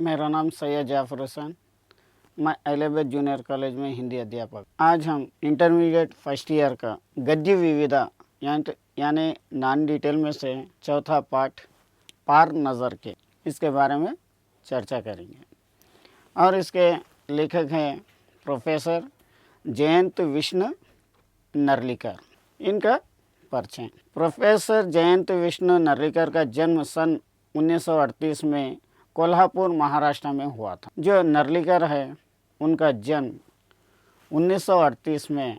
मेरा नाम सैयद जाफर हुसैन। मैं एलिजाबेथ जूनियर कॉलेज में हिंदी अध्यापक। आज हम इंटरमीडिएट फर्स्ट ईयर का गद्य विविधा यानी नॉन डिटेल में से चौथा पाठ पार नज़र के इसके बारे में चर्चा करेंगे। और इसके लेखक हैं प्रोफेसर जयंत विष्णु नर्लिकर। इनका परिचय। प्रोफेसर जयंत विष्णु नर्लिकर का जन्म सन 1938 में कोल्हापुर महाराष्ट्र में हुआ था। जो नर्लिकर है उनका जन्म 1938 में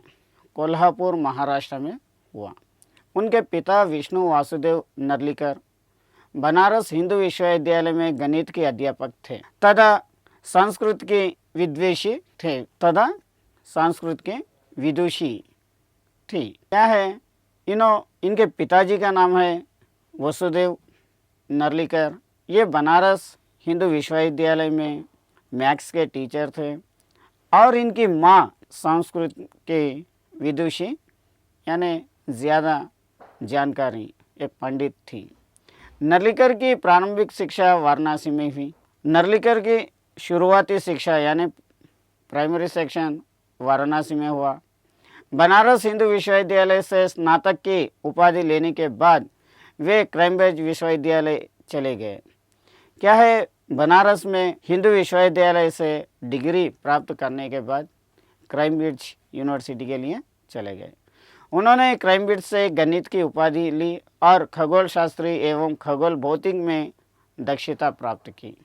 कोल्हापुर महाराष्ट्र में हुआ। उनके पिता विष्णु वासुदेव नर्लिकर बनारस हिंदू विश्वविद्यालय में गणित के अध्यापक थे तथा संस्कृत के विदुषी थी। क्या है इनके पिताजी का नाम है वसुदेव नर्लिकर। ये बनारस हिंदू विश्वविद्यालय में मैथ्स के टीचर थे और इनकी माँ संस्कृत के विदुषी यानी ज़्यादा जानकारी एक पंडित थी। नर्लिकर की प्रारंभिक शिक्षा वाराणसी में हुई। नर्लिकर की शुरुआती शिक्षा यानी प्राइमरी सेक्शन वाराणसी में हुआ। बनारस हिंदू विश्वविद्यालय से स्नातक की उपाधि लेने के बाद वे कैम्ब्रिज विश्वविद्यालय चले गए। क्या है, बनारस में हिंदू विश्वविद्यालय से डिग्री प्राप्त करने के बाद कैम्ब्रिज यूनिवर्सिटी के लिए चले गए। उन्होंने कैम्ब्रिज से गणित की उपाधि ली और खगोल शास्त्री एवं खगोल भौतिक में दक्षता प्राप्त की।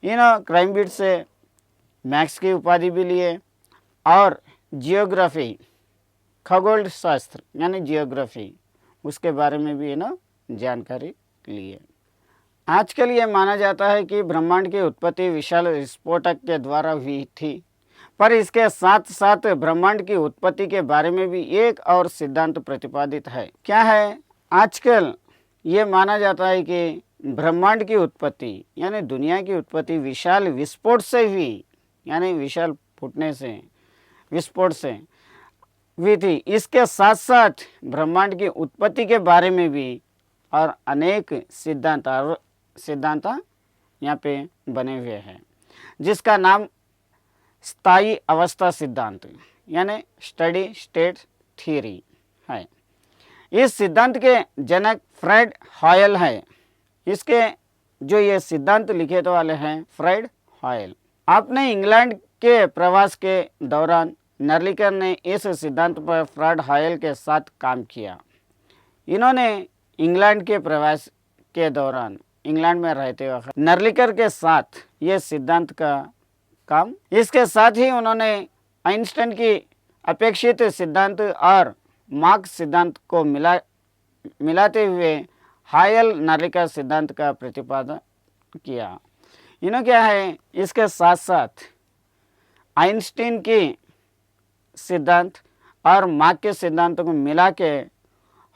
इन कैम्ब्रिज से मैथ्स की उपाधि भी लिए और जियोग्राफी खगोल शास्त्र यानी जियोग्राफी उसके बारे में भी जानकारी लिए। आजकल ये माना जाता है कि ब्रह्मांड की उत्पत्ति विशाल विस्फोटक के द्वारा हुई थी, पर इसके साथ साथ ब्रह्मांड की उत्पत्ति के बारे में भी एक और सिद्धांत प्रतिपादित है। क्या है, आजकल ये माना जाता है कि ब्रह्मांड की उत्पत्ति यानी दुनिया की उत्पत्ति विशाल विस्फोट से हुई, यानी विशाल फूटने से विस्फोट से हुई थी। इसके साथ साथ ब्रह्मांड की उत्पत्ति के बारे में भी और अनेक सिद्धांत यहाँ पे बने हुए हैं, जिसका नाम स्थायी अवस्था सिद्धांत यानी स्टडी स्टेट थ्योरी है। इस सिद्धांत के जनक फ्रेड हॉयल है। इसके जो ये सिद्धांत लिखे वाले हैं फ्रेड हॉयल। आपने इंग्लैंड के प्रवास के दौरान नर्लिकर ने इस सिद्धांत पर फ्रेड हॉयल के साथ काम किया। इन्होंने इंग्लैंड के प्रवास के दौरान इंग्लैंड में रहते वक्त नर्लिकर के साथ ये सिद्धांत का काम, इसके साथ ही उन्होंने आइंस्टाइन की अपेक्षित सिद्धांत और मार्क सिद्धांत को मिलाते हुए हॉयल नर्लिकर सिद्धांत का प्रतिपादन किया। इन्होंने क्या है, इसके साथ साथ आइंस्टाइन की सिद्धांत और मार्क के सिद्धांतों को मिला के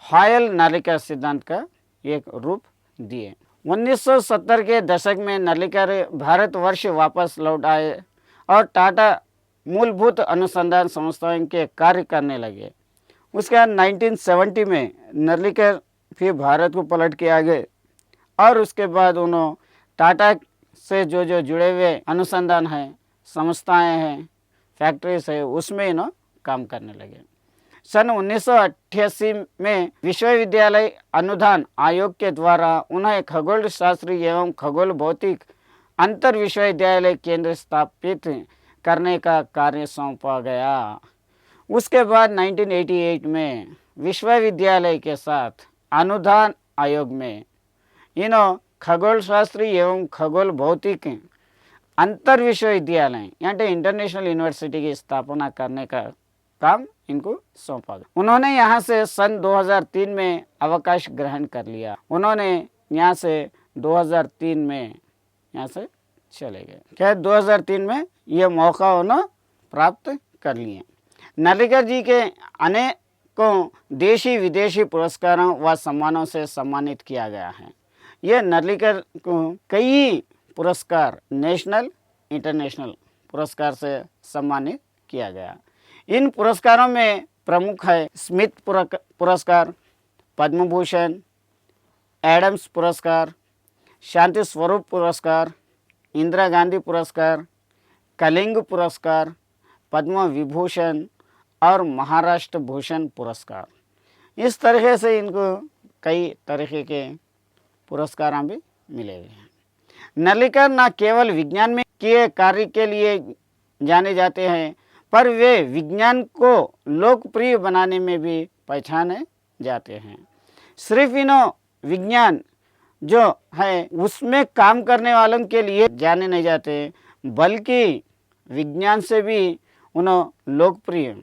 हॉयल नर्लिकर सिद्धांत का एक रूप दिए। 1970 के दशक में नर्लिकर भारतवर्ष वापस लौट आए और टाटा मूलभूत अनुसंधान संस्थाओं के कार्य करने लगे। उसके बाद 1970 में नर्लिकर फिर भारत को पलट के आ गए और उसके बाद उन्होंने टाटा से जो जुड़े हुए अनुसंधान हैं, संस्थाएं हैं, फैक्ट्रीज है, उसमें इन्होंने काम करने लगे। सन 1988 में विश्वविद्यालय अनुदान आयोग के द्वारा उन्हें खगोल शास्त्री एवं खगोल भौतिक अंतर विश्वविद्यालय केंद्र स्थापित करने का कार्य सौंपा गया। उसके बाद 1988 में विश्वविद्यालय के साथ अनुदान आयोग में इन्हों खगोल शास्त्री एवं खगोल भौतिक अंतर विश्वविद्यालय यानी इंटरनेशनल यूनिवर्सिटी की स्थापना करने का काम इनको सौंपा गया। उन्होंने यहाँ से सन 2003 में अवकाश ग्रहण कर लिया। उन्होंने यहाँ से 2003 में यहाँ से चले गए। क्या 2003 में ये मौका उन्होंने प्राप्त कर लिए। नर्लिकर जी के अनेकों देशी विदेशी पुरस्कारों व सम्मानों से सम्मानित किया गया है। ये नर्लिकर को कई पुरस्कार नेशनल इंटरनेशनल पुरस्कार से सम्मानित किया गया। इन पुरस्कारों में प्रमुख है स्मिथ पुरस्कार, पद्म भूषण, एडम्स पुरस्कार, शांति स्वरूप पुरस्कार, इंदिरा गांधी पुरस्कार, कलिंग पुरस्कार, पद्म विभूषण और महाराष्ट्र भूषण पुरस्कार। इस तरीके से इनको कई तरीके के पुरस्कार भी मिले हुए हैं। नार्लिकर न केवल विज्ञान में किए कार्य के लिए जाने जाते हैं, पर वे विज्ञान को लोकप्रिय बनाने में भी पहचाने जाते हैं। सिर्फ इन्हों विज्ञान जो है उसमें काम करने वालों के लिए जाने नहीं जाते, बल्कि विज्ञान से भी उन्हें लोकप्रिय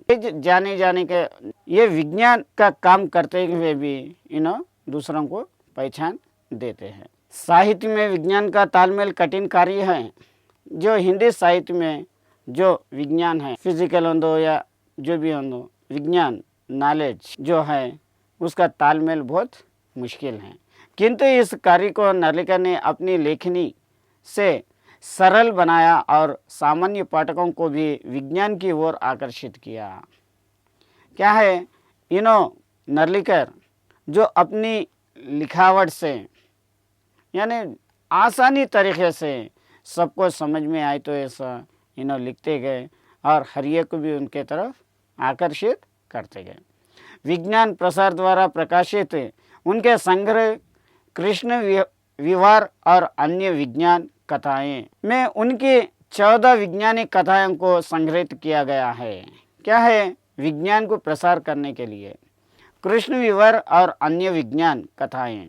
जाने के ये विज्ञान का काम करते हुए भी इन्हों दूसरों को पहचान देते हैं। साहित्य में विज्ञान का तालमेल कठिन कार्य है। जो हिंदी साहित्य में जो विज्ञान है, फिजिकल हो दो या जो भी हो दो, विज्ञान नॉलेज जो है उसका तालमेल बहुत मुश्किल है, किंतु इस कार्य को नार्लिकर ने अपनी लेखनी से सरल बनाया और सामान्य पाठकों को भी विज्ञान की ओर आकर्षित किया। क्या है, इन्हों नार्लिकर जो अपनी लिखावट से यानी आसानी तरीके से सबको समझ में आए तो ऐसा इन्हों लिखते गए और हर एक को भी उनके तरफ आकर्षित करते गए। विज्ञान प्रसार द्वारा प्रकाशित उनके संग्रह कृष्ण विवार और अन्य विज्ञान कथाएं में उनकी 14 वैज्ञानिक कथाओं को संग्रहित किया गया है। क्या है, विज्ञान को प्रसार करने के लिए कृष्ण विवार और अन्य विज्ञान कथाएं,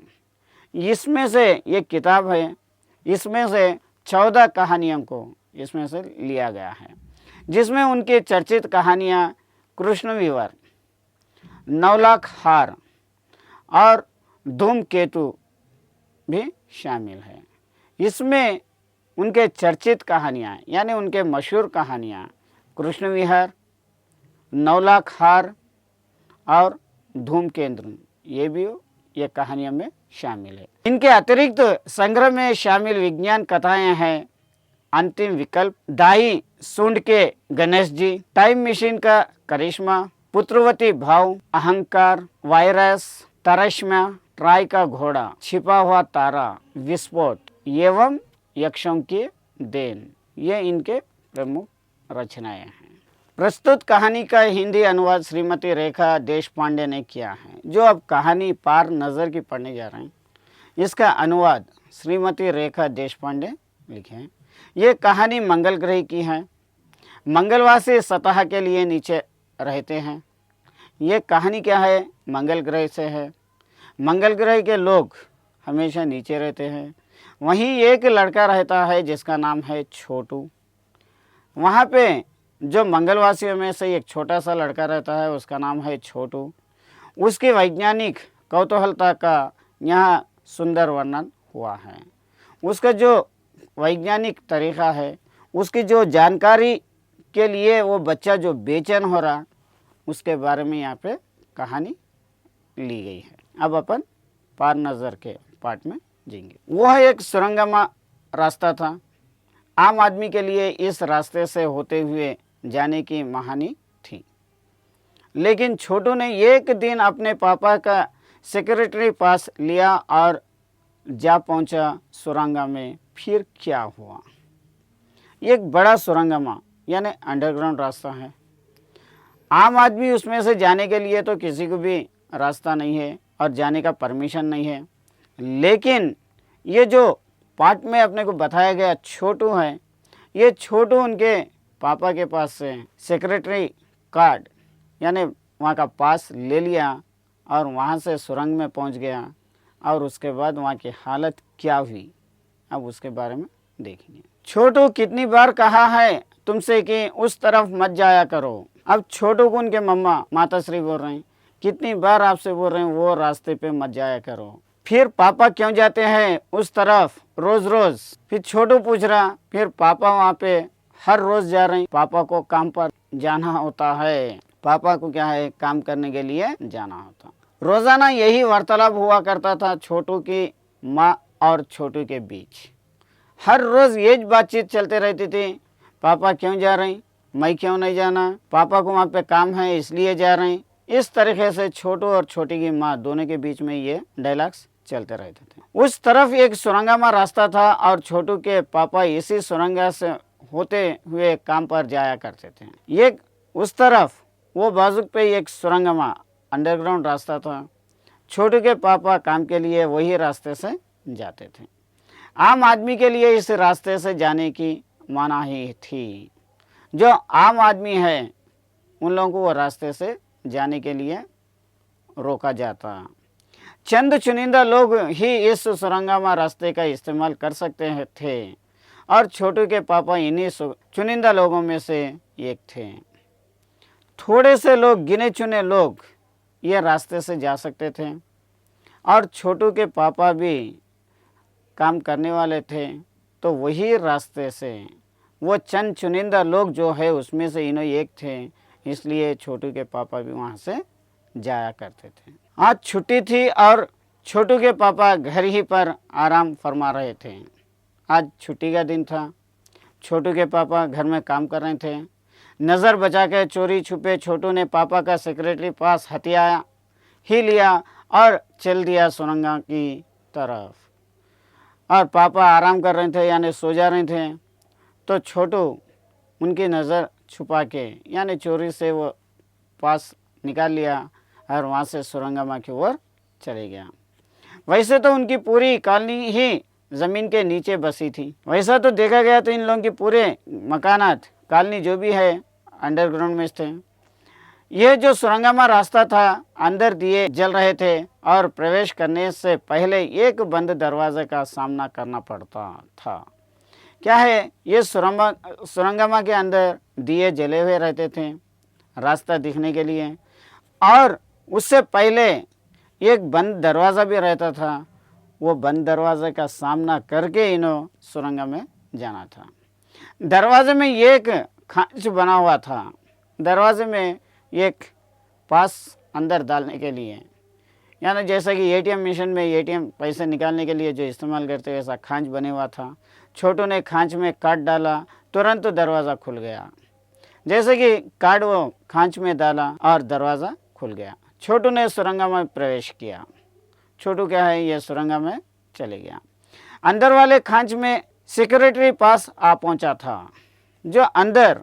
इसमें से ये किताब है, इसमें से 14 कहानियों को इसमें से लिया गया है, जिसमें उनकी चर्चित कहानियाँ कृष्ण विवार, 9 लाख हार और धूमकेतु भी शामिल है। इसमें उनके चर्चित कहानियाँ यानी उनके मशहूर कहानियाँ कृष्ण विहार, 9 लाख हार और धूमकेतु, ये भी ये कहानियों में शामिल है। इनके अतिरिक्त संग्रह में शामिल विज्ञान कथाएं हैं अंतिम विकल्प, दाई सूंड के गणेश जी, टाइम मशीन का करिश्मा, पुत्रवती भाव, अहंकार, वायरस, तरश्मा, ट्राई का घोड़ा, छिपा हुआ तारा, विस्फोट एवं यक्षों की देन, ये इनके प्रमुख रचनाएं हैं। प्रस्तुत कहानी का हिंदी अनुवाद श्रीमती रेखा देशपांडे ने किया है। जो अब कहानी पार नज़र की पढ़ने जा रहे हैं, इसका अनुवाद श्रीमती रेखा देशपांडे लिखे हैं। ये कहानी मंगल ग्रह की है। मंगलवासी सतह के लिए नीचे रहते हैं। ये कहानी क्या है, मंगल ग्रह से है। मंगल ग्रह के लोग हमेशा नीचे रहते हैं। वहीं एक लड़का रहता है जिसका नाम है छोटू। वहाँ पे जो मंगलवासियों में से एक छोटा सा लड़का रहता है, उसका नाम है छोटू। उसकी वैज्ञानिक कौतूहलता का यहाँ सुंदर वर्णन हुआ है। उसका जो वैज्ञानिक तरीका है, उसकी जो जानकारी के लिए वो बच्चा जो बेचैन हो रहा, उसके बारे में यहाँ पे कहानी ली गई है। अब अपन पार नज़र के पार्ट में जाएंगे। वह एक सुरंगमा रास्ता था। आम आदमी के लिए इस रास्ते से होते हुए जाने की महानी थी, लेकिन छोटू ने एक दिन अपने पापा का सेक्रेटरी पास लिया और जा पहुंचा सुरंगा में। फिर क्या हुआ, एक बड़ा सुरंगमा यानी अंडरग्राउंड रास्ता है। आम आदमी उसमें से जाने के लिए तो किसी को भी रास्ता नहीं है और जाने का परमिशन नहीं है, लेकिन ये जो पार्ट में अपने को बताया गया छोटू है, ये छोटू उनके पापा के पास से सेक्रेटरी कार्ड यानी वहाँ का पास ले लिया और वहाँ से सुरंग में पहुँच गया। और उसके बाद वहाँ की हालत क्या हुई, अब उसके बारे में देखेंगे। छोटू कितनी बार कहा है तुमसे कि उस तरफ मत जाया करो। अब छोटू को उनके मम्मा माताश्री बोल रहे हैं, कितनी बार आपसे बोल रहे हैं वो रास्ते पे मत जाया करो। फिर पापा क्यों जाते हैं उस तरफ रोज रोज? फिर छोटू पूछ रहा, फिर पापा वहाँ पे हर रोज जा रहे हैं। पापा को काम पर जाना होता है, पापा को क्या है, काम करने के लिए जाना होता। रोजाना यही वार्तालाप हुआ करता था छोटू की माँ और छोटू के बीच। हर रोज ये बातचीत चलते रहती थी, पापा क्यों जा रहे हैं, मैं क्यों नहीं जाना, पापा को वहाँ पे काम है इसलिए जा रहे हैं। इस तरीके से छोटू और छोटी की माँ दोनों के बीच में ये डायलॉग्स चलते रहते थे। उस तरफ एक सुरंगमा रास्ता था और छोटू के पापा इसी सुरंगा से होते हुए काम पर जाया करते थे। एक उस तरफ वो बाजू पे एक सुरंगमा अंडरग्राउंड रास्ता था। छोटू के पापा काम के लिए वही रास्ते से जाते थे। आम आदमी के लिए इस रास्ते से जाने की मनाही थी। जो आम आदमी है उन लोगों को वो रास्ते से जाने के लिए रोका जाता। चंद चुनिंदा लोग ही इस सुरंगमा रास्ते का इस्तेमाल कर सकते थे और छोटू के पापा इन्हीं चुनिंदा लोगों में से एक थे। थोड़े से लोग, गिने चुने लोग ये रास्ते से जा सकते थे और छोटू के पापा भी काम करने वाले थे, तो वही रास्ते से वो चंद चुनिंदा लोग जो है उसमें से इन्हों एक थे, इसलिए छोटू के पापा भी वहाँ से जाया करते थे। आज छुट्टी थी और छोटू के पापा घर ही पर आराम फरमा रहे थे। आज छुट्टी का दिन था। छोटू के पापा घर में काम कर रहे थे। नज़र बचा के चोरी छुपे छोटू ने पापा का सेक्रेटरी पास हथियाया ही लिया और चल दिया सुरंगा की तरफ। और पापा आराम कर रहे थे यानी सो जा रहे थे, तो छोटू उनकी नज़र छुपा के यानी चोरी से वो पास निकाल लिया और वहाँ से सुरंगमा की ओर चले गया। वैसे तो उनकी पूरी कॉलोनी ही ज़मीन के नीचे बसी थी। वैसा तो देखा गया तो इन लोगों के पूरे मकानात, कॉलोनी जो भी है, अंडरग्राउंड में थे। यह जो सुरंगमा रास्ता था, अंदर दिए जल रहे थे और प्रवेश करने से पहले एक बंद दरवाजे का सामना करना पड़ता था। क्या है, ये सुरंगमा के अंदर दिए जले हुए रहते थे रास्ता दिखने के लिए, और उससे पहले एक बंद दरवाज़ा भी रहता था। वो बंद दरवाजे का सामना करके इन्हों सुरंग में जाना था। दरवाजे में एक खांच बना हुआ था। दरवाजे में एक पास अंदर डालने के लिए, यानी जैसा कि एटीएम मशीन में एटीएम पैसे निकालने के लिए जो इस्तेमाल करते वैसा खांच बने हुआ था। छोटू ने खांच में कार्ड डाला, तुरंत दरवाज़ा खुल गया। जैसे कि कार्ड वो खांच में डाला और दरवाज़ा खुल गया। छोटू ने सुरंगा में प्रवेश किया। छोटू क्या है, ये सुरंगा में चले गया। अंदर वाले खांच में सेक्रेटरी पास आ पहुंचा था। जो अंदर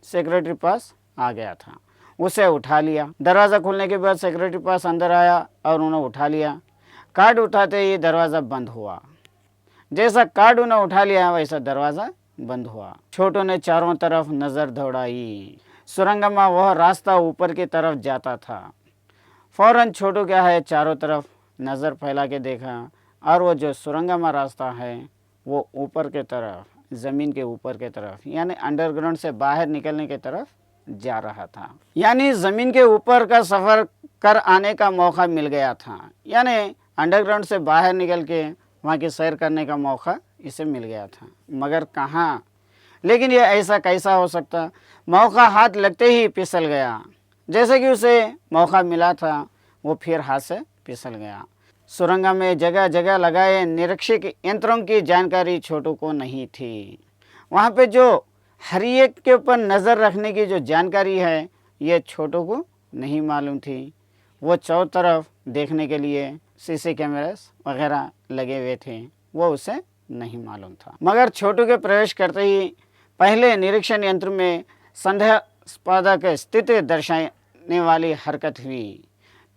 सेक्रेटरी पास आ गया था उसे उठा लिया। दरवाज़ा खुलने के बाद सेक्रेटरी पास अंदर आया और उन्हें उठा लिया। कार्ड उठाते ही दरवाज़ा बंद हुआ। जैसा कार्ड उन्हें उठा लिया वैसा दरवाज़ा बंद हुआ। छोटू ने चारों तरफ नज़र दौड़ाई। सुरंग में वह रास्ता ऊपर की तरफ जाता था। फौरन छोटू क्या है, चारों तरफ नज़र फैला के देखा और वो जो सुरंग में रास्ता है वो ऊपर के तरफ, ज़मीन के ऊपर के तरफ, यानी अंडरग्राउंड से बाहर निकलने की तरफ जा रहा था। यानी ज़मीन के ऊपर का सफ़र कर आने का मौका मिल गया था। यानी अंडरग्राउंड से बाहर निकल के वहाँ की सैर करने का मौका इसे मिल गया था। मगर कहाँ, लेकिन ये ऐसा कैसा हो सकता। मौका हाथ लगते ही फिसल गया। जैसे कि उसे मौका मिला था वो फिर हाथ से फिसल गया। सुरंग में जगह जगह लगाए निरीक्षक यंत्रों की जानकारी छोटू को नहीं थी। वहाँ पे जो हर एक के ऊपर नज़र रखने की जो जानकारी है ये छोटू को नहीं मालूम थी। वो चारों तरफ देखने के लिए सीसी कैमरास वगैरह लगे हुए थे, वो उसे नहीं मालूम था। मगर छोटू के प्रवेश करते ही पहले निरीक्षण यंत्र में संदेहास्पद स्थिति दर्शाने वाली हरकत हुई।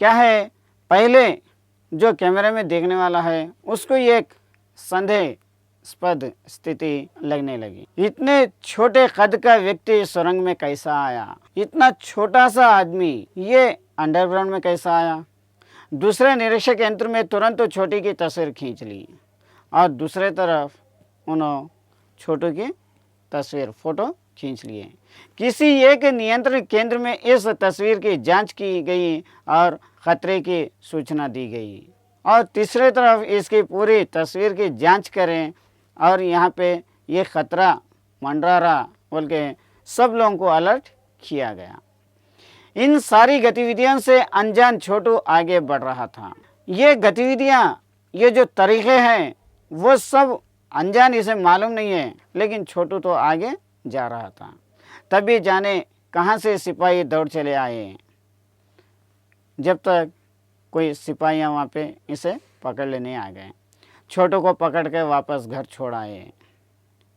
क्या है, पहले जो कैमरे में देखने वाला है उसको एक संदेहास्पद स्थिति लगने लगी। इतने छोटे कद का व्यक्ति सुरंग में कैसा आया? इतना छोटा सा आदमी ये अंडरग्राउंड में कैसा आया? दूसरे निरीक्षक यंत्र में तुरंत तो छोटी की तस्वीर खींच ली और दूसरे तरफ उन्होंने छोटू की तस्वीर फोटो खींच लिए। किसी एक नियंत्रण केंद्र में इस तस्वीर की जांच की गई और खतरे की सूचना दी गई, और तीसरे तरफ इसकी पूरी तस्वीर की जांच करें और यहाँ पे ये खतरा मंडरा रहा बोल के सब लोगों को अलर्ट किया गया। इन सारी गतिविधियों से अनजान छोटू आगे बढ़ रहा था। ये गतिविधियाँ, ये जो तरीक़े हैं वो सब अनजान, इसे मालूम नहीं है, लेकिन छोटू तो आगे जा रहा था। तभी जाने कहाँ से सिपाही दौड़ चले आए। जब तक कोई सिपाहियाँ वहाँ पे इसे पकड़ लेने आ गए। छोटू को पकड़ के वापस घर छोड़ आए।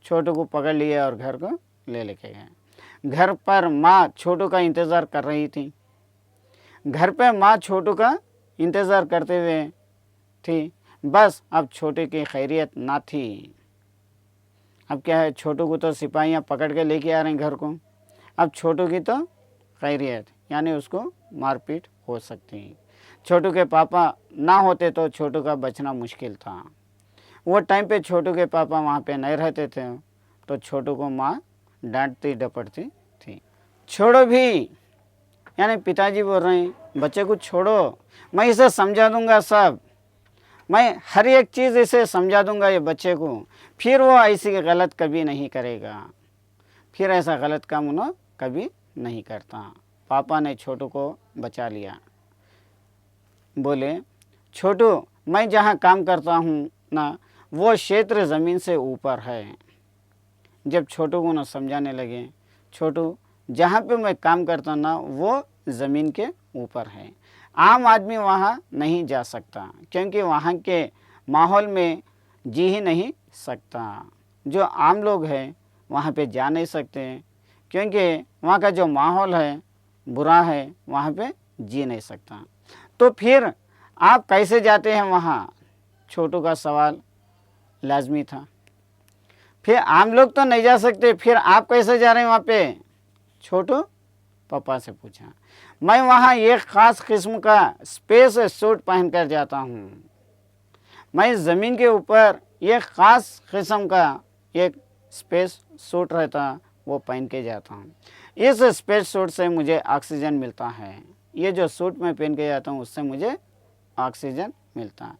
छोटू को पकड़ लिए और घर को ले लेके गए। घर पर माँ छोटू का इंतज़ार कर रही थी। घर पे माँ छोटू का इंतज़ार करते हुए थी। बस अब छोटू की खैरियत ना थी। अब क्या है, छोटू को तो सिपाहियाँ पकड़ के लेके आ रहे हैं घर को। अब छोटू की तो खैरियत, यानी उसको मारपीट हो सकती। छोटू के पापा ना होते तो छोटू का बचना मुश्किल था। वो टाइम पे छोटू के पापा वहाँ पे नहीं रहते थे तो छोटू को माँ डांटती डपटती थी। छोड़ो भी, यानी पिताजी बोल रहे हैं बच्चे को छोड़ो, मैं इसे समझा दूंगा सब, मैं हर एक चीज़ इसे समझा दूंगा ये बच्चे को, फिर वो ऐसी गलत कभी नहीं करेगा, फिर ऐसा गलत काम उन्होंने कभी नहीं करता। पापा ने छोटू को बचा लिया। बोले छोटू, मैं जहाँ काम करता हूँ ना वो क्षेत्र ज़मीन से ऊपर है। जब छोटू को ना समझाने लगे, छोटू जहाँ पे मैं काम करता ना वो ज़मीन के ऊपर है, आम आदमी वहाँ नहीं जा सकता क्योंकि वहाँ के माहौल में जी ही नहीं सकता। जो आम लोग हैं वहाँ पे जा नहीं सकते क्योंकि वहाँ का जो माहौल है बुरा है, वहाँ पे जी नहीं सकता। तो फिर आप कैसे जाते हैं वहाँ? छोटू का सवाल लाजमी था। फिर आम लोग तो नहीं जा सकते, फिर आप कैसे जा रहे हैं वहाँ पे? छोटू पापा से पूछा। मैं वहाँ एक ख़ास किस्म का स्पेस सूट पहन कर जाता हूँ। मैं ज़मीन के ऊपर एक ख़ास किस्म का एक स्पेस सूट रहता, वो पहन के जाता हूँ। इस स्पेस सूट से मुझे ऑक्सीजन मिलता है। ये जो सूट मैं पहन के जाता हूँ उससे मुझे ऑक्सीजन मिलता है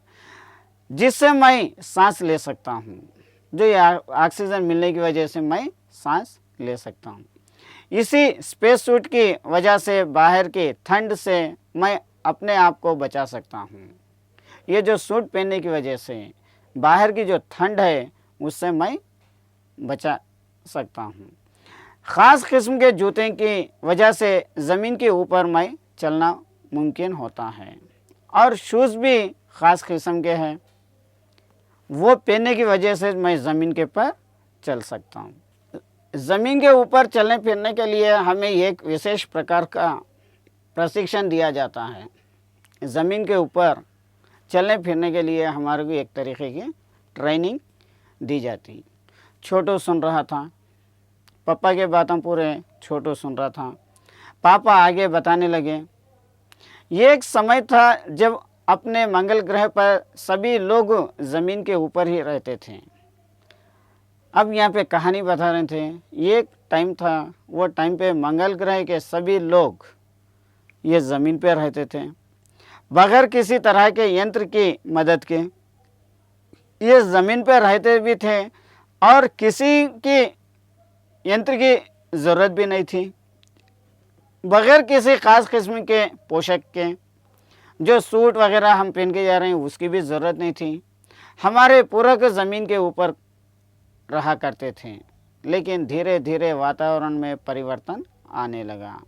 जिससे मैं सांस ले सकता हूँ। जो ये ऑक्सीजन मिलने की वजह से मैं सांस ले सकता हूँ। इसी स्पेस सूट की वजह से बाहर की ठंड से मैं अपने आप को बचा सकता हूँ। ये जो सूट पहनने की वजह से बाहर की जो ठंड है उससे मैं बचा सकता हूँ। ख़ास किस्म के जूते की वजह से ज़मीन के ऊपर मैं चलना मुमकिन होता है और शूज़ भी ख़ास किस्म के हैं, वो पहनने की वजह से मैं ज़मीन के पर चल सकता हूँ। ज़मीन के ऊपर चलने फिरने के लिए हमें एक विशेष प्रकार का प्रशिक्षण दिया जाता है। ज़मीन के ऊपर चलने फिरने के लिए हमारे को एक तरीके की ट्रेनिंग दी जाती। छोटू सुन रहा था, पापा के बातें पूरे छोटू सुन रहा था। पापा आगे बताने लगे, ये एक समय था जब अपने मंगल ग्रह पर सभी लोग ज़मीन के ऊपर ही रहते थे। अब यहाँ पे कहानी बता रहे थे, ये टाइम था, वो टाइम पे मंगल ग्रह के सभी लोग ये ज़मीन पे रहते थे बगैर किसी तरह के यंत्र की मदद के। ये ज़मीन पे रहते भी थे और किसी की यंत्र की ज़रूरत भी नहीं थी। बगैर किसी ख़ास किस्म के पोशाक के, जो सूट वगैरह हम पहन के जा रहे हैं उसकी भी ज़रूरत नहीं थी। हमारे पूरक ज़मीन के ऊपर रहा करते थे, लेकिन धीरे धीरे वातावरण में परिवर्तन आने लगा।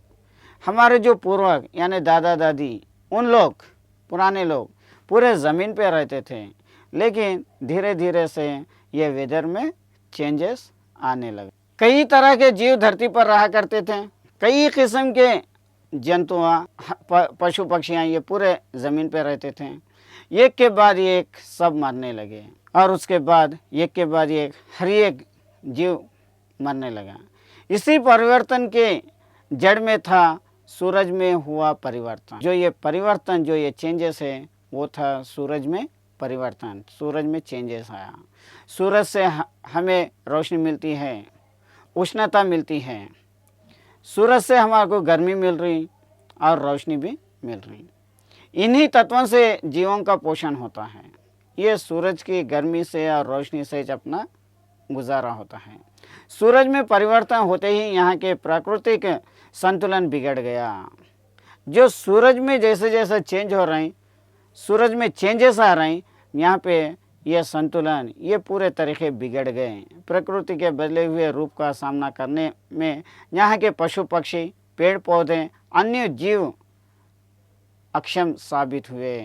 हमारे जो पूर्वज यानी दादा दादी, उन लोग पुराने लोग पूरे ज़मीन पे रहते थे, लेकिन धीरे धीरे से ये वेदर में चेंजेस आने लगे। कई तरह के जीव धरती पर रहा करते थे, कई किस्म के जंतुआ पशु पक्षियाँ ये पूरे ज़मीन पे रहते थे। एक के बाद एक सब मरने लगे और उसके बाद एक के बाद एक हर एक जीव मरने लगा। इसी परिवर्तन के जड़ में था सूरज में हुआ परिवर्तन। जो ये परिवर्तन, जो ये चेंजेस है, वो था सूरज में परिवर्तन, सूरज में चेंजेस आया। सूरज से हमें रोशनी मिलती है, उष्णता मिलती है। सूरज से हमारे को गर्मी मिल रही और रोशनी भी मिल रही। इन्हीं तत्वों से जीवों का पोषण होता है। ये सूरज की गर्मी से और रोशनी से अपना गुजारा होता है। सूरज में परिवर्तन होते ही यहाँ के प्राकृतिक संतुलन बिगड़ गया। जो सूरज में जैसे जैसे चेंज हो रहे हैं, सूरज में चेंजेस आ रहे हैं, यहाँ पे ये संतुलन ये पूरे तरीके बिगड़ गए। प्रकृति के बदले हुए रूप का सामना करने में यहाँ के पशु पक्षी, पेड़ पौधे, अन्य जीव अक्षम साबित हुए।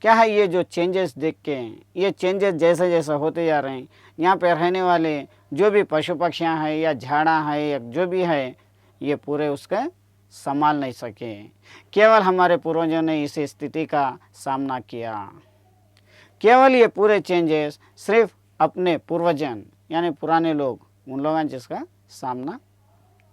क्या है ये जो चेंजेस देख के, ये चेंजेस जैसे जैसे होते जा रहे हैं, यहाँ पे रहने वाले जो भी पशु पक्षियाँ हैं या झाड़ा है या जो भी है, ये पूरे उसका संभाल नहीं सके। केवल हमारे पूर्वजों ने इस स्थिति का सामना किया। केवल ये पूरे चेंजेस सिर्फ अपने पूर्वजन यानी पुराने लोग, उन लोगों ने जिसका सामना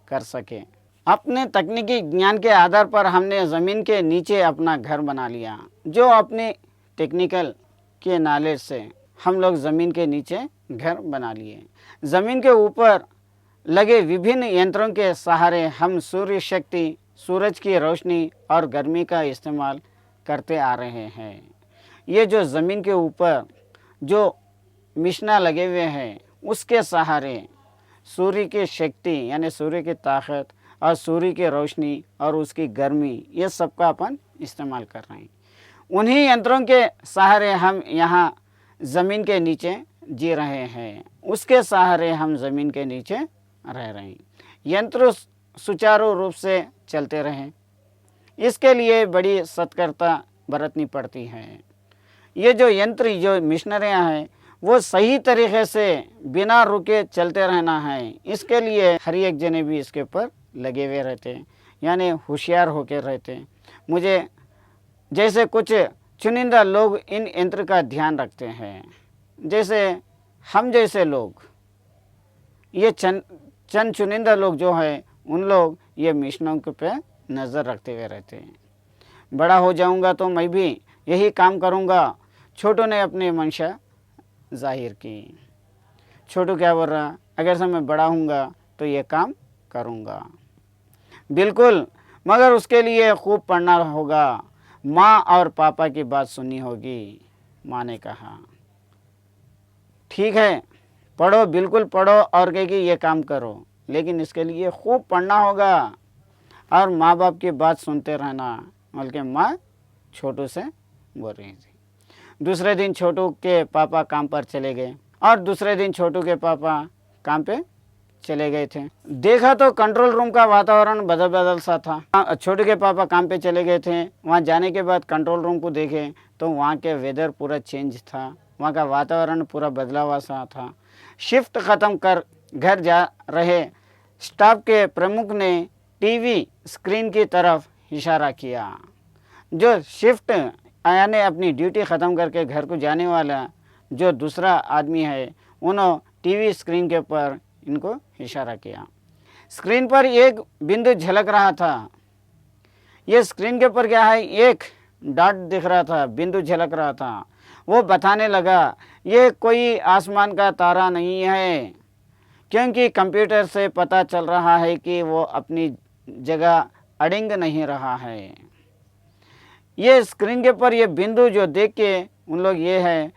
कर सके। अपने तकनीकी ज्ञान के आधार पर हमने ज़मीन के नीचे अपना घर बना लिया। जो अपने टेक्निकल के नॉलेज से हम लोग ज़मीन के नीचे घर बना लिए। ज़मीन के ऊपर लगे विभिन्न यंत्रों के सहारे हम सूर्य शक्ति, सूरज की रोशनी और गर्मी का इस्तेमाल करते आ रहे हैं। ये जो ज़मीन के ऊपर जो मिशना लगे हुए हैं, उसके सहारे सूर्य की शक्ति यानी सूर्य की ताकत और सूर्य की रोशनी और उसकी गर्मी, ये सब का अपन इस्तेमाल कर रहे हैं। उन्हीं यंत्रों के सहारे हम यहाँ ज़मीन के नीचे जी रहे हैं, उसके सहारे हम ज़मीन के नीचे रह रहे हैं। यंत्र सुचारू रूप से चलते रहें, इसके लिए बड़ी सतर्कता बरतनी पड़ती है। ये जो यंत्र, जो मशीनरियाँ हैं, वो सही तरीके से बिना रुके चलते रहना है। इसके लिए हर एक जने भी इसके ऊपर लगे हुए रहते हैं, यानी होशियार होकर रहते हैं। मुझे जैसे कुछ चुनिंदा लोग इन यंत्र का ध्यान रखते हैं, जैसे हम जैसे लोग, ये चंद चुनिंदा लोग जो है, उन लोग ये मिशनों के पे नज़र रखते हुए रहते हैं। बड़ा हो जाऊंगा तो मैं भी यही काम करूंगा, छोटू ने अपनी मंशा जाहिर की। छोटू क्या बोल रहा, अगर से मैं बड़ा हूँगा तो ये काम करूँगा। बिल्कुल, मगर उसके लिए खूब पढ़ना होगा, माँ और पापा की बात सुननी होगी। माँ ने कहा ठीक है, पढ़ो, बिल्कुल पढ़ो और कहे कि ये काम करो, लेकिन इसके लिए खूब पढ़ना होगा और माँ बाप की बात सुनते रहना। बल्कि माँ छोटू से बोल रही थी। दूसरे दिन छोटू के पापा काम पर चले गए और दूसरे दिन छोटू के पापा काम पे चले गए थे। देखा तो कंट्रोल रूम का वातावरण बदल बदल सा था। छोटू के पापा काम पे चले गए थे, वहाँ जाने के बाद कंट्रोल रूम को देखे तो वहाँ के वेदर पूरा चेंज था, वहाँ का वातावरण पूरा बदला हुआ सा था। शिफ्ट ख़त्म कर घर जा रहे स्टाफ के प्रमुख ने टीवी स्क्रीन की तरफ इशारा किया। जो शिफ्ट यानी अपनी ड्यूटी ख़त्म करके घर को जाने वाला जो दूसरा आदमी है, उन्होंने टीवी स्क्रीन के ऊपर इनको इशारा किया। स्क्रीन पर एक बिंदु झलक रहा था। ये स्क्रीन के ऊपर क्या है, एक डॉट दिख रहा था, बिंदु झलक रहा था। वो बताने लगा ये कोई आसमान का तारा नहीं है, क्योंकि कंप्यूटर से पता चल रहा है कि वो अपनी जगह अड़िंग नहीं रहा है। ये स्क्रीन के ऊपर ये बिंदु जो देख के उन लोग ये है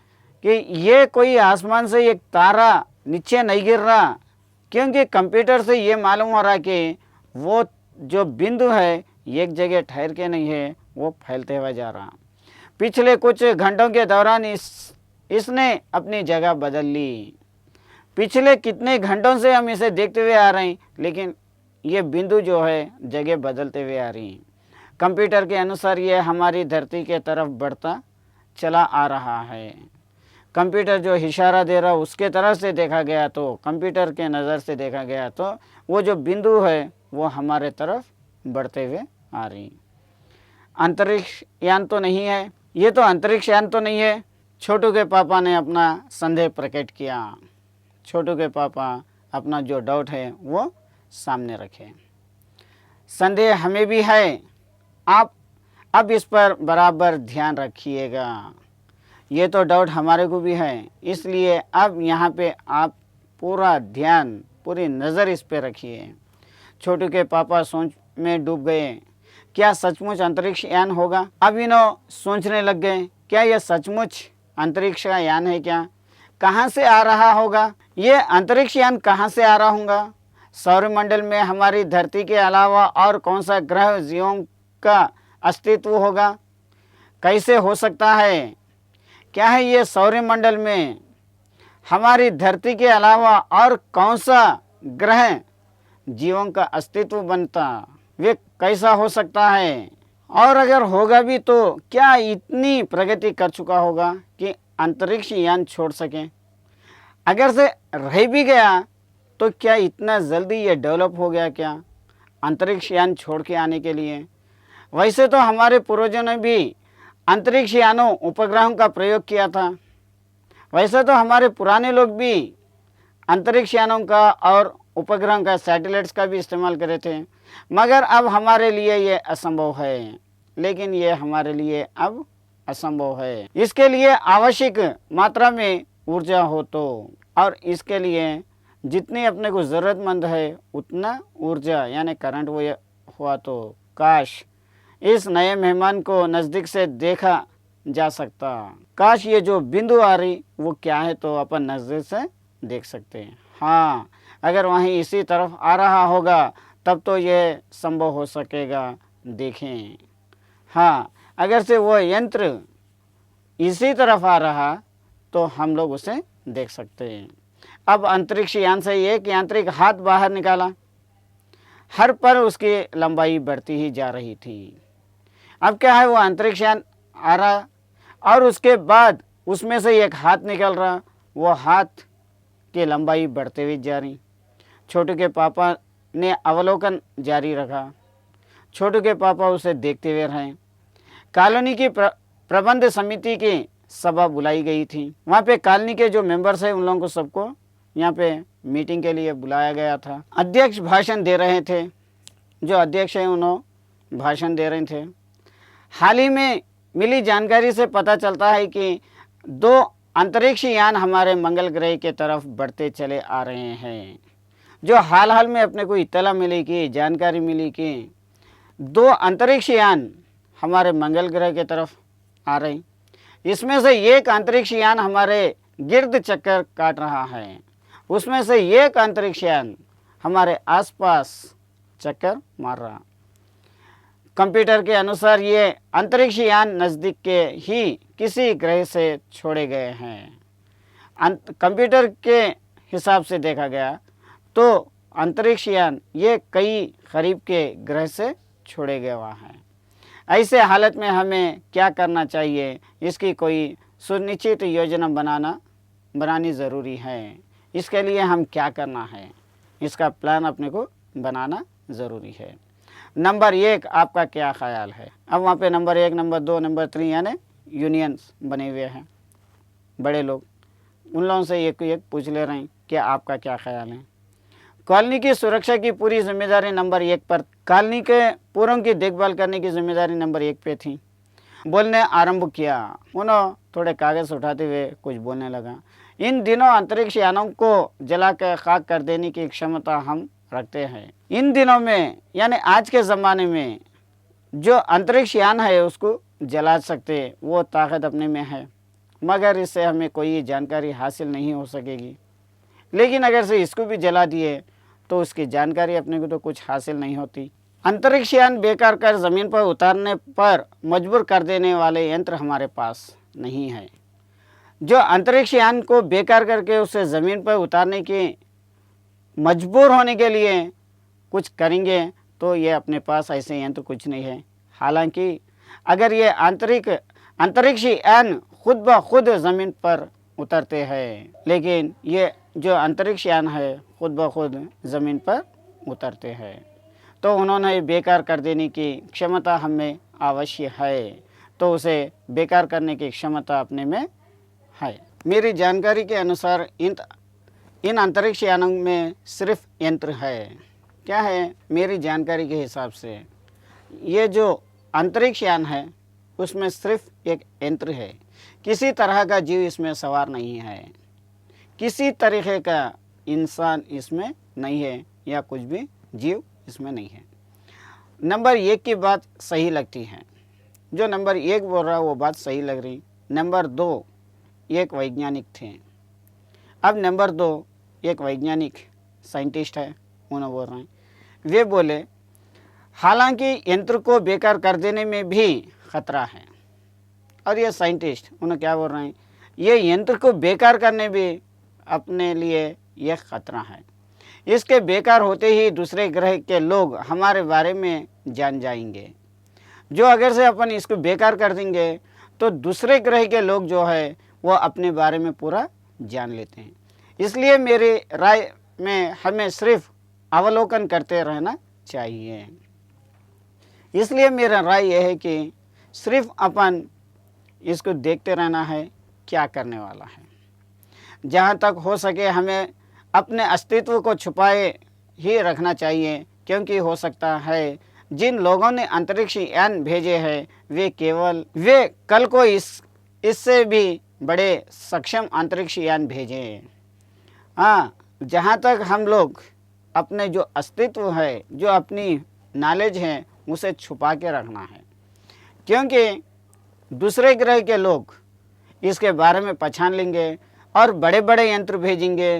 कि ये कोई आसमान से एक तारा नीचे नहीं गिर रहा, क्योंकि कंप्यूटर से ये मालूम हो रहा कि वो जो बिंदु है एक जगह ठहर के नहीं है, वो फैलते हुए जा रहा। पिछले कुछ घंटों के दौरान इसने अपनी जगह बदल ली। पिछले कितने घंटों से हम इसे देखते हुए आ रहे हैं, लेकिन ये बिंदु जो है जगह बदलते हुए आ रही है। कंप्यूटर के अनुसार ये हमारी धरती के तरफ बढ़ता चला आ रहा है। कंप्यूटर जो इशारा दे रहा उसके तरफ से देखा गया तो, कंप्यूटर के नज़र से देखा गया तो वो जो बिंदु है वो हमारे तरफ बढ़ते हुए आ रही। अंतरिक्ष यान तो नहीं है, ये तो अंतरिक्ष यान तो नहीं है। छोटू के पापा ने अपना संदेह प्रकट किया। छोटू के पापा अपना जो डाउट है वो सामने रखे। संदेह हमें भी है, आप अब इस पर बराबर ध्यान रखिएगा। ये तो डाउट हमारे को भी है, इसलिए अब यहाँ पे आप पूरा ध्यान, पूरी नज़र इस पे रखिए। छोटू के पापा सोच में डूब गए, क्या सचमुच अंतरिक्ष यान होगा? अब इन्हों सोचने लग गए, क्या यह सचमुच अंतरिक्ष का यान है क्या? कहाँ से आ रहा होगा ये अंतरिक्ष यान? कहाँ से आ रहा होगा? सौरमंडल में हमारी धरती के अलावा और कौन सा ग्रह जीवों का अस्तित्व होगा? कैसे हो सकता है? क्या है ये सौरमंडल में हमारी धरती के अलावा और कौन सा ग्रह जीवों का अस्तित्व बनता? वे कैसा हो सकता है? और अगर होगा भी तो क्या इतनी प्रगति कर चुका होगा कि अंतरिक्ष यान छोड़ सकें? अगर से रह भी गया तो क्या इतना जल्दी ये डेवलप हो गया क्या अंतरिक्ष यान छोड़ के आने के लिए? वैसे तो हमारे पूर्वजों ने भी अंतरिक्ष यानों उपग्रहों का प्रयोग किया था। वैसे तो हमारे पुराने लोग भी अंतरिक्ष यानों का और उपग्रहों का, सैटेलाइट्स का भी इस्तेमाल करे थे, मगर अब हमारे लिए ये असंभव है। लेकिन ये हमारे लिए अब असंभव है। इसके लिए आवश्यक मात्रा में ऊर्जा हो तो, और इसके लिए जितनी अपने को ज़रूरतमंद है उतना ऊर्जा यानी करंट वो हुआ तो काश इस नए मेहमान को नज़दीक से देखा जा सकता। काश ये जो बिंदु आ रही वो क्या है तो अपन नज़दीक से देख सकते हैं। हाँ, अगर वहीं इसी तरफ आ रहा होगा तब तो ये संभव हो सकेगा, देखें। हाँ, अगर से वो यंत्र इसी तरफ आ रहा तो हम लोग उसे देख सकते हैं। अब अंतरिक्ष यान से एक यांत्रिक हाथ बाहर निकाला, हर पर उसकी लंबाई बढ़ती ही जा रही थी। अब क्या है, वो अंतरिक्ष यान आ रहा और उसके बाद उसमें से एक हाथ निकल रहा, वो हाथ की लंबाई बढ़ते हुए जा रही। छोटू के पापा ने अवलोकन जारी रखा। छोटू के पापा उसे देखते हुए रहे। कॉलोनी की प्रबंध समिति की सभा बुलाई गई थी। वहाँ पे कॉलोनी के जो मेंबर्स हैं उन लोगों को सबको यहाँ पे मीटिंग के लिए बुलाया गया था। अध्यक्ष भाषण दे रहे थे। जो अध्यक्ष हैं उन्होंने भाषण दे रहे थे। हाल ही में मिली जानकारी से पता चलता है कि 2 अंतरिक्ष यान हमारे मंगल ग्रह के तरफ बढ़ते चले आ रहे हैं। जो हाल में अपने को इत्तला मिली कि जानकारी मिली कि 2 अंतरिक्ष यान हमारे मंगल ग्रह के तरफ आ रहे। इसमें से एक अंतरिक्ष यान हमारे गिर्द चक्कर काट रहा है, उसमें से एक अंतरिक्ष यान हमारे आसपास चक्कर मार रहा। कंप्यूटर के अनुसार ये अंतरिक्ष यान नज़दीक के ही किसी ग्रह से छोड़े गए हैं। कंप्यूटर के हिसाब से देखा गया तो अंतरिक्ष यान ये कई करीब के ग्रह से छोड़े गए हुआ हैं। ऐसे हालत में हमें क्या करना चाहिए, इसकी कोई सुनिश्चित योजना बनानी ज़रूरी है। इसके लिए हम क्या करना है, इसका प्लान अपने को बनाना ज़रूरी है। नंबर 1 आपका क्या ख्याल है? अब वहाँ पे नंबर 1, नंबर 2, नंबर 3 यानी यूनियंस बने हुए हैं बड़े लोग। उन लोगों से एक पूछ ले रहे हैं कि आपका क्या ख्याल है। कॉलोनी की सुरक्षा की पूरी जिम्मेदारी नंबर 1 पर, कॉलोनी के पूरों की देखभाल करने की जिम्मेदारी नंबर 1 पे थी। बोलने आरंभ किया। उन्होंने थोड़े कागज़ उठाते हुए कुछ बोलने लगा। इन दिनों अंतरिक्ष यानों को जला कर खाक कर देने की क्षमता हम रखते हैं। इन दिनों में यानी आज के ज़माने में जो अंतरिक्ष यान है उसको जला सकते, वो ताकत अपने में है, मगर इससे हमें कोई जानकारी हासिल नहीं हो सकेगी। लेकिन अगर से इसको भी जला दिए तो उसकी जानकारी अपने को तो कुछ हासिल नहीं होती। अंतरिक्ष यान बेकार कर ज़मीन पर उतारने पर मजबूर कर देने वाले यंत्र हमारे पास नहीं है। जो अंतरिक्ष यान को बेकार करके उसे ज़मीन पर उतारने के मजबूर होने के लिए कुछ करेंगे तो ये अपने पास ऐसे यंत्र कुछ नहीं है। हालांकि अगर ये अंतरिक्ष यान खुद ब खुद ज़मीन पर उतरते हैं, लेकिन ये जो अंतरिक्ष यान है खुद ब खुद ज़मीन पर उतरते हैं, तो उन्होंने बेकार कर देने की क्षमता हमें अवश्य है, तो उसे बेकार करने की क्षमता अपने में है। मेरी जानकारी के अनुसार इन अंतरिक्ष यानों में सिर्फ यंत्र है। क्या है, मेरी जानकारी के हिसाब से ये जो अंतरिक्ष यान है उसमें सिर्फ एक यंत्र है। किसी तरह का जीव इसमें सवार नहीं है, किसी तरीके का इंसान इसमें नहीं है या कुछ भी जीव इसमें नहीं है। नंबर 1 की बात सही लगती है, जो नंबर 1 बोल रहा है वो बात सही लग रही। नंबर 2 एक वैज्ञानिक थे। अब नंबर 2 एक वैज्ञानिक साइंटिस्ट है, उन्होंने बोल रहे हैं, वे बोले हालांकि यंत्र को बेकार कर देने में भी ख़तरा है। और ये साइंटिस्ट उन्हें क्या बोल रहे हैं, ये यंत्र को बेकार करने भी अपने लिए यह ख़तरा है। इसके बेकार होते ही दूसरे ग्रह के लोग हमारे बारे में जान जाएंगे। जो अगर से अपन इसको बेकार कर देंगे तो दूसरे ग्रह के लोग जो है वो अपने बारे में पूरा जान लेते हैं। इसलिए मेरी राय में हमें सिर्फ अवलोकन करते रहना चाहिए। इसलिए मेरा राय यह है कि सिर्फ अपन इसको देखते रहना है क्या करने वाला है। जहाँ तक हो सके हमें अपने अस्तित्व को छुपाए ही रखना चाहिए, क्योंकि हो सकता है जिन लोगों ने अंतरिक्ष यान भेजे हैं वे कल को इससे भी बड़े सक्षम अंतरिक्ष यान भेजें। हाँ, जहाँ तक हम लोग अपने जो अस्तित्व है, जो अपनी नॉलेज है, उसे छुपा के रखना है, क्योंकि दूसरे ग्रह के लोग इसके बारे में पहचान लेंगे और बड़े बड़े यंत्र भेजेंगे,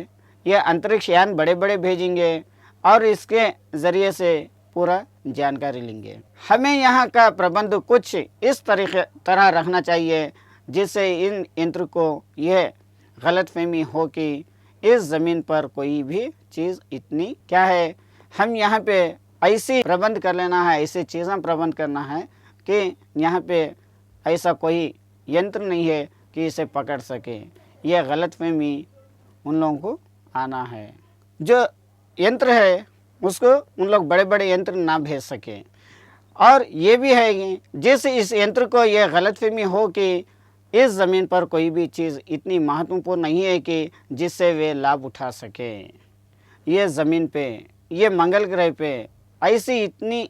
ये अंतरिक्ष यान बड़े बड़े भेजेंगे और इसके ज़रिए से पूरा जानकारी लेंगे। हमें यहाँ का प्रबंध कुछ इस तरह रखना चाहिए जिससे इन यंत्र को यह गलतफहमी हो कि इस ज़मीन पर कोई भी चीज़ इतनी क्या है, हम यहाँ पे ऐसी प्रबंध कर लेना है, ऐसी चीज़ें प्रबंध करना है कि यहाँ पे ऐसा कोई यंत्र नहीं है कि इसे पकड़ सके। यह गलतफहमी उन लोगों को आना है। जो यंत्र है उसको उन लोग बड़े बड़े यंत्र ना भेज सके। और ये भी है कि जिस इस यंत्र को यह गलतफहमी हो कि इस ज़मीन पर कोई भी चीज़ इतनी महत्वपूर्ण नहीं है कि जिससे वे लाभ उठा सके। ये ज़मीन पे, ये मंगल ग्रह पे ऐसी इतनी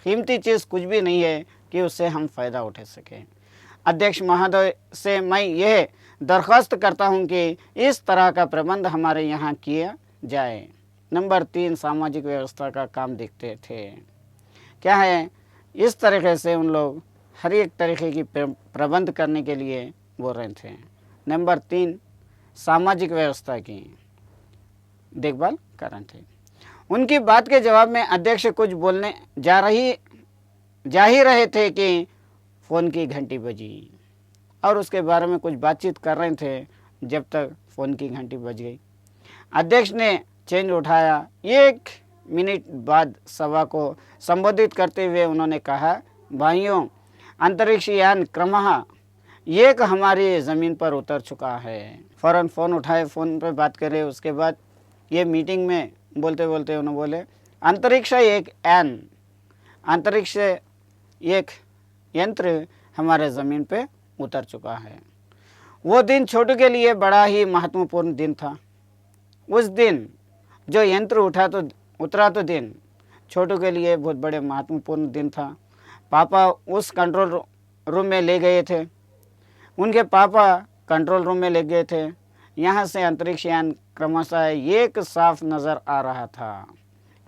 कीमती चीज़ कुछ भी नहीं है कि उससे हम फ़ायदा उठा सकें। अध्यक्ष महोदय से मैं यह दरख्वास्त करता हूं कि इस तरह का प्रबंध हमारे यहाँ किया जाए। नंबर 3, सामाजिक व्यवस्था का काम देखते थे। क्या है, इस तरीके से उन लोग हर एक तरीके की प्रबंध करने के लिए बोल रहे थे। नंबर 3, सामाजिक व्यवस्था की देखभाल कर रहे थे। उनकी बात के जवाब में अध्यक्ष कुछ बोलने जा ही रहे थे कि फ़ोन की घंटी बजी और उसके बारे में कुछ बातचीत कर रहे थे जब तक फ़ोन की घंटी बज गई। अध्यक्ष ने चेंज उठाया। 1 मिनट बाद सभा को संबोधित करते हुए उन्होंने कहा, भाइयों, अंतरिक्ष यान क्रमशः एक हमारी ज़मीन पर उतर चुका है। फ़ौरन फ़ोन उठाए, फ़ोन पर बात करे। उसके बाद ये मीटिंग में बोलते बोलते उन्होंने बोले, अंतरिक्ष एक यंत्र हमारे ज़मीन पे उतर चुका है। वो दिन छोटू के लिए बड़ा ही महत्वपूर्ण दिन था। उस दिन जो यंत्र उतरा तो दिन छोटू के लिए बहुत बड़े महत्वपूर्ण दिन था। पापा उस कंट्रोल रूम में ले गए थे। उनके पापा कंट्रोल रूम में ले गए थे। यहाँ से अंतरिक्ष यान क्रमशः एक साफ नज़र आ रहा था।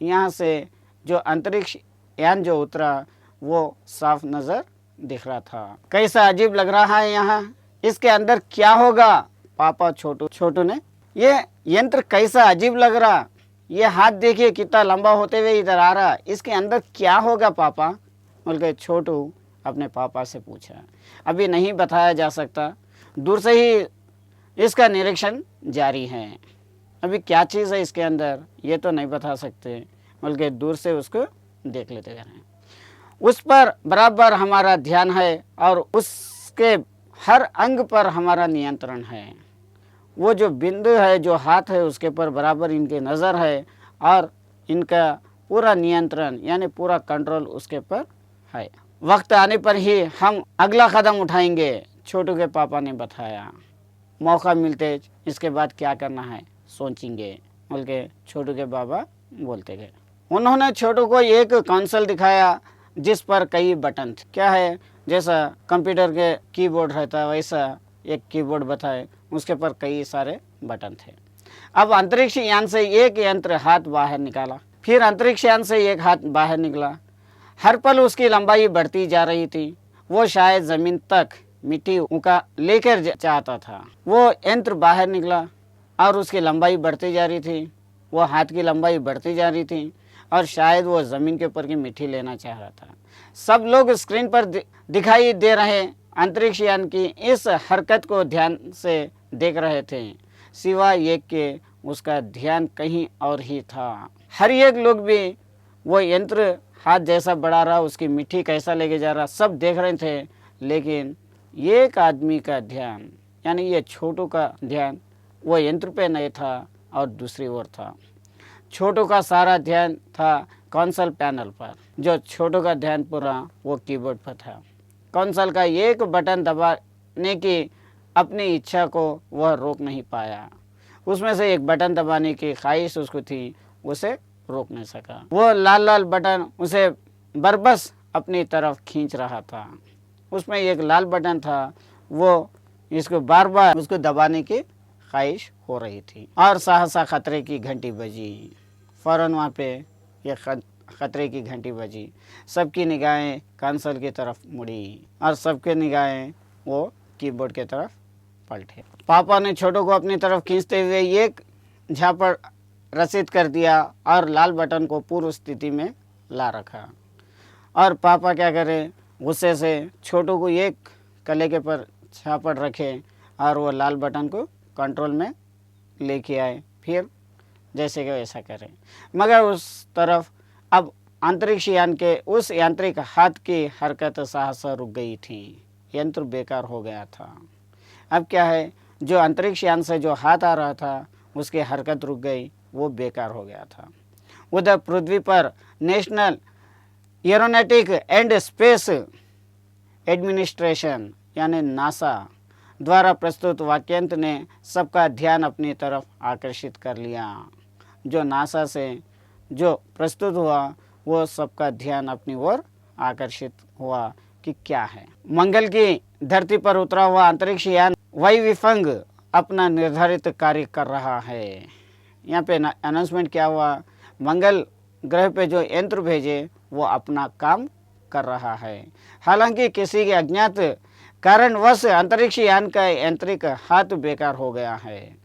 यहाँ से जो अंतरिक्ष यान जो उतरा वो साफ नज़र दिख रहा था। कैसा अजीब लग रहा है यहाँ, इसके अंदर क्या होगा? पापा छोटू ने, ये यंत्र कैसा अजीब लग रहा, ये हाथ देखिए कितना लंबा होते हुए इधर आ रहा, इसके अंदर क्या होगा पापा? बोलकर छोटू अपने पापा से पूछा। अभी नहीं बताया जा सकता, दूर से ही इसका निरीक्षण जारी है। अभी क्या चीज़ है इसके अंदर ये तो नहीं बता सकते, बल्कि दूर से उसको देख लेते हैं। उस पर बराबर हमारा ध्यान है और उसके हर अंग पर हमारा नियंत्रण है। वो जो बिंदु है, जो हाथ है, उसके पर बराबर इनकी नज़र है और इनका पूरा नियंत्रण यानी पूरा कंट्रोल उसके पर है। वक्त आने पर ही हम अगला कदम उठाएंगे, छोटू के पापा ने बताया। मौका मिलते इसके बाद क्या करना है सोचेंगे, बल्कि छोटू के बाबा बोलते गए। उन्होंने छोटू को एक कंसोल दिखाया जिस पर कई बटन थे। क्या है, जैसा कंप्यूटर के कीबोर्ड रहता है वैसा एक कीबोर्ड बताए, उसके पर कई सारे बटन थे। अब अंतरिक्ष यान से एक यंत्र हाथ बाहर निकाला, फिर अंतरिक्ष यान से एक हाथ बाहर निकला। हर पल उसकी लंबाई बढ़ती जा रही थी। वो शायद ज़मीन तक मिट्टी उका लेकर चाहता था। वो यंत्र बाहर निकला और उसकी लंबाई बढ़ती जा रही थी। वो हाथ की लंबाई बढ़ती जा रही थी और शायद वो ज़मीन के ऊपर की मिट्टी लेना चाह रहा था। सब लोग स्क्रीन पर दिखाई दे रहे अंतरिक्ष यान की इस हरकत को ध्यान से देख रहे थे, सिवाय एक के उसका ध्यान कहीं और ही था। हर एक लोग भी वो यंत्र हाथ जैसा बढ़ा रहा, उसकी मिट्टी कैसा लेके जा रहा, सब देख रहे थे। लेकिन एक आदमी का ध्यान, यानी ये छोटू का ध्यान वो यंत्र पे नहीं था और दूसरी ओर था। छोटू का सारा ध्यान था कंसोल पैनल पर, जो छोटू का ध्यान पूरा वो कीबोर्ड पर था। कंसोल का एक बटन दबाने की अपनी इच्छा को वह रोक नहीं पाया। उसमें से एक बटन दबाने की ख्वाहिश उसको थी, उसे रोक नहीं सका। वो लाल लाल बटन उसे बरबस अपनी तरफ खींच रहा था। उसमें एक लाल बटन था, वो इसको बार बार उसको दबाने की ख्वाहिश हो रही थी। और सहसा खतरे की घंटी बजी। फ़ौरन वहाँ पे ये खतरे की घंटी बजी। सबकी निगाहें कंसोल की तरफ मुड़ी और सबके निगाहें वो कीबोर्ड की तरफ पलटे। पापा ने छोटू को अपनी तरफ खींचते हुए एक झापड़ रसीद कर दिया और लाल बटन को पूर्व स्थिति में ला रखा। और पापा क्या करें, गुस्से से छोटू को एक कलेगे पर झापड़ रखे और वो लाल बटन को कंट्रोल में लेके आए। फिर जैसे कि वैसा करें, मगर उस तरफ अब अंतरिक्ष यान के उस यांत्रिक हाथ की हरकत सहसा रुक गई थी। यंत्र बेकार हो गया था। अब क्या है, जो अंतरिक्ष यान से जो हाथ आ रहा था उसकी हरकत रुक गई, वो बेकार हो गया था। उधर पृथ्वी पर national aeronautic and space administration यानी नासा द्वारा प्रस्तुत वाक्यांश ने सबका ध्यान अपनी तरफ आकर्षित कर लिया। जो नासा से जो प्रस्तुत हुआ वो सबका ध्यान अपनी ओर आकर्षित हुआ कि क्या है। मंगल की धरती पर उतरा हुआ अंतरिक्ष यान वाईविफंग अपना निर्धारित कार्य कर रहा है। यहाँ पे अनाउंसमेंट क्या हुआ, मंगल ग्रह पे जो यंत्र भेजे वो अपना काम कर रहा है। हालांकि किसी के अज्ञात कारणवश अंतरिक्ष यान का यांत्रिक हाथ बेकार हो गया है।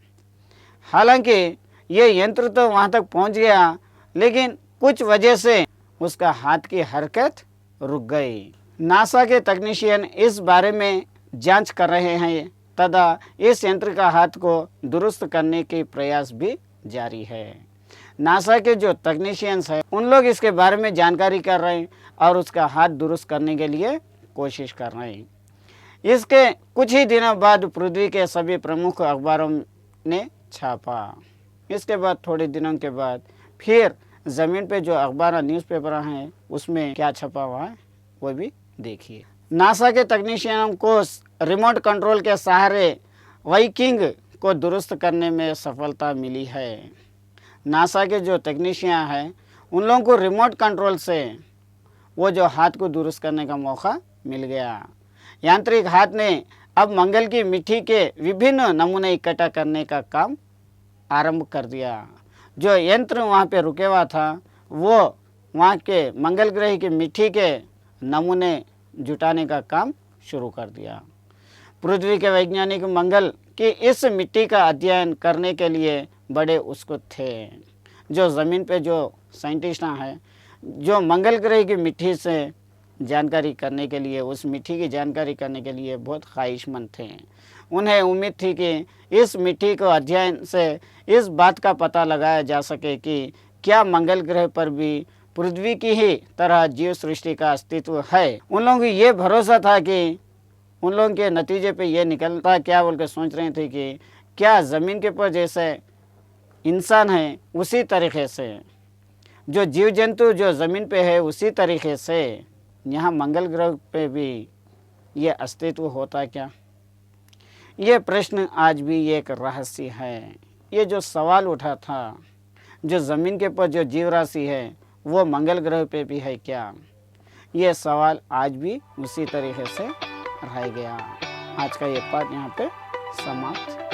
हालांकि ये यंत्र तो वहाँ तक पहुँच गया, लेकिन कुछ वजह से उसका हाथ की हरकत रुक गई। नासा के तकनीशियन इस बारे में जांच कर रहे हैं तथा इस यंत्र का हाथ को दुरुस्त करने के प्रयास भी जारी है। नासा के जो तकनीशियंस हैं उन लोग इसके बारे में जानकारी कर रहे हैं और उसका हाथ दुरुस्त करने के लिए कोशिश कर रहे हैं। इसके कुछ ही दिनों बाद पृथ्वी के सभी प्रमुख अखबारों ने छापा। इसके बाद थोड़े दिनों के बाद फिर ज़मीन पे जो अखबार न्यूज़पेपर हैं उसमें क्या छपा हुआ है वो भी देखिए। नासा के तकनीशियनों को रिमोट कंट्रोल के सहारे वाइकिंग को दुरुस्त करने में सफलता मिली है। नासा के जो तकनीशियन हैं उन लोगों को रिमोट कंट्रोल से वो जो हाथ को दुरुस्त करने का मौका मिल गया। यांत्रिक हाथ ने अब मंगल की मिट्टी के विभिन्न नमूने इकट्ठा करने का काम आरंभ कर दिया। जो यंत्र वहाँ पे रुके हुआ था वो वहाँ के मंगल ग्रह की मिट्टी के नमूने जुटाने का काम शुरू कर दिया। पृथ्वी के वैज्ञानिक मंगल की इस मिट्टी का अध्ययन करने के लिए बड़े उत्सुक थे। जो ज़मीन पे जो साइंटिस्ट हैं जो मंगल ग्रह की मिट्टी से जानकारी करने के लिए, उस मिट्टी की जानकारी करने के लिए बहुत ख्वाहिशमंद थे। उन्हें उम्मीद थी कि इस मिट्टी को अध्ययन से इस बात का पता लगाया जा सके कि क्या मंगल ग्रह पर भी पृथ्वी की ही तरह जीव सृष्टि का अस्तित्व है। उन लोगों को ये भरोसा था कि उन लोगों के नतीजे पे ये निकलता क्या बोल के सोच रहे थे कि क्या ज़मीन के ऊपर जैसे इंसान है उसी तरीके से जो जीव जंतु जो ज़मीन पे है उसी तरीके से यहाँ मंगल ग्रह पे भी ये अस्तित्व होता क्या। ये प्रश्न आज भी एक रहस्य है। ये जो सवाल उठा था, जो ज़मीन के ऊपर जो जीव राशि है वो मंगल ग्रह पे भी है क्या, ये सवाल आज भी उसी तरीके से रह गया। आज का ये पाठ यहाँ पे समाप्त।